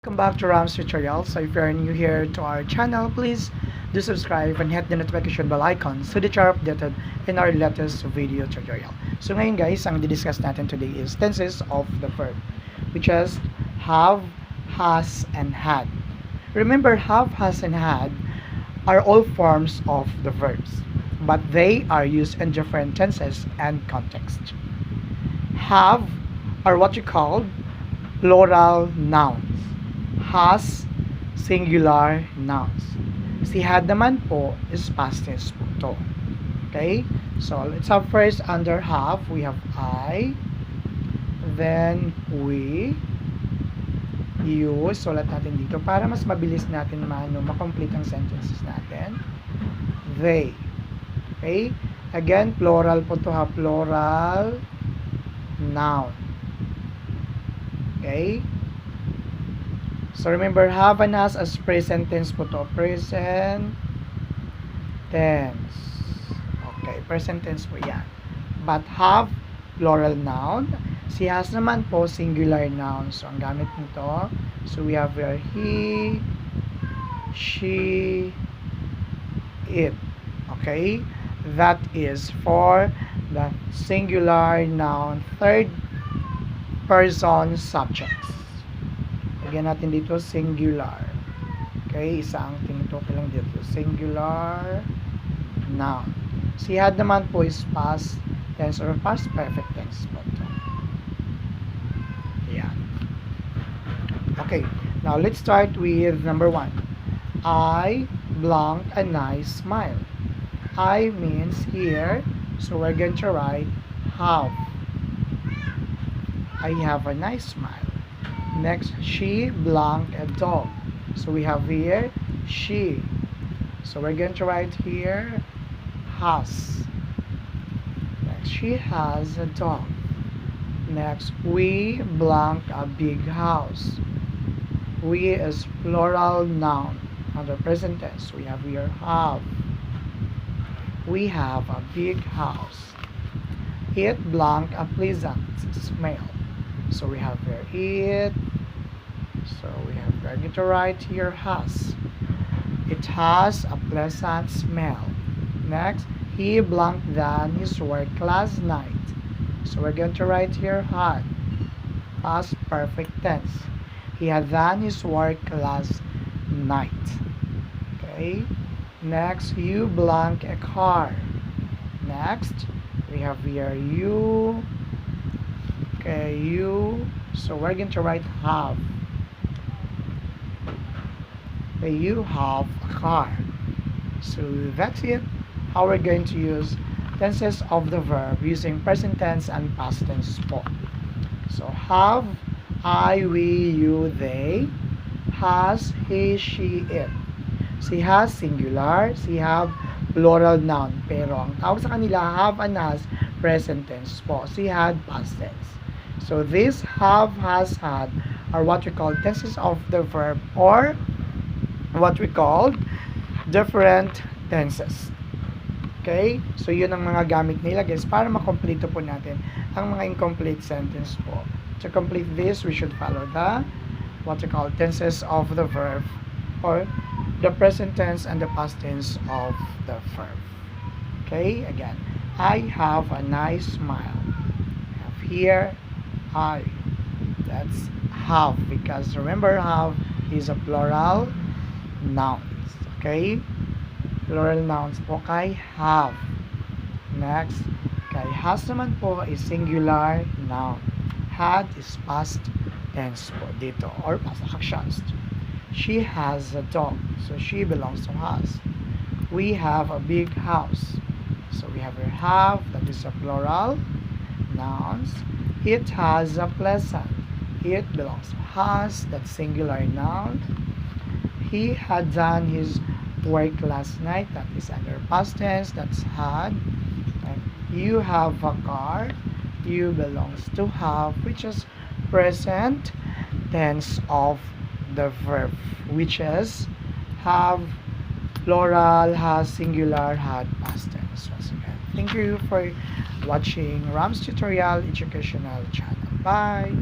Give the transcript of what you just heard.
Welcome back to Ram's Tutorial. So if you're new here to our channel, please do subscribe and hit the notification bell icon so that you're updated in our latest video tutorial. So ngayon guys, ang di-discuss natin today is tenses of the verb, which is have, has, and had. Remember, have, has, and had are all forms of the verbs, but they are used in different tenses and contexts. Have are what you call plural nouns. Has, singular nouns. Si had naman po is past tense po to. Okay? So, let's have first under have, we have I, then we, you. Sulat natin dito para mas mabilis natin makomplete ang sentences natin. They. Okay? Again, plural po to ha, plural noun. Okay? So remember, have and has as present tense po to. Present tense. Okay, present tense po yan. But have, plural noun. Si has naman po, singular noun. So ang gamit nito, so we have here he, she, it. Okay? That is for the singular noun, third person subjects. Lagyan natin dito singular. Okay, isang tinito lang dito. Singular noun. Si had naman po is past tense or past perfect tense po ito. Ayan. Okay, now let's start with number 1. I blank a nice smile. I means here, so we're going to write have. I have a nice smile. Next, she blank a dog. So we have here she. So we're going to write here has. Next, she has a dog. Next, we blank a big house. We is plural noun. Under present tense, we have here have. We have a big house. It blank a pleasant smell. So we have here it. So we have, we're going to write here has. It has a pleasant smell. Next, he blanked done his work last night. So we're going to write here had. Past perfect tense. He had done his work last night. Okay. Next, you blank a car. Next, we have here you. Okay, you. So we're going to write have. Okay, you have a car. So that's it. How we're going to use tenses of the verb using present tense and past tense po. So have, I, we, you, they. Has, he, she, it. Si has singular, si have plural noun. Pero ang tawag sa kanila have and has present tense po. Si had past tense. So this have, has, had are what we call tenses of the verb or what we call different tenses. Okay? So yun ang mga gamit nila guys para makompleto po natin ang mga incomplete sentence po. To complete this, we should follow the what we call tenses of the verb or the present tense and the past tense of the verb. Okay? Again, I have a nice smile. I have here I. That's have because remember have is a plural nouns. Okay? Plural nouns po kay have. Next, kay has naman po is singular noun. Had is past tense po dito or past actions. She has a dog, so she belongs to has. We have a big house, so we have a have, that is a plural nouns. It has a pleasant, it belongs to has, that's singular noun. He had done his work last night, that is under past tense, that's had. And you have a car, you belongs to have, which is present tense of the verb, which is have, plural, has, singular, had, past tense. Once again, thank you for watching Ram's Tutorial Educational Channel. Bye!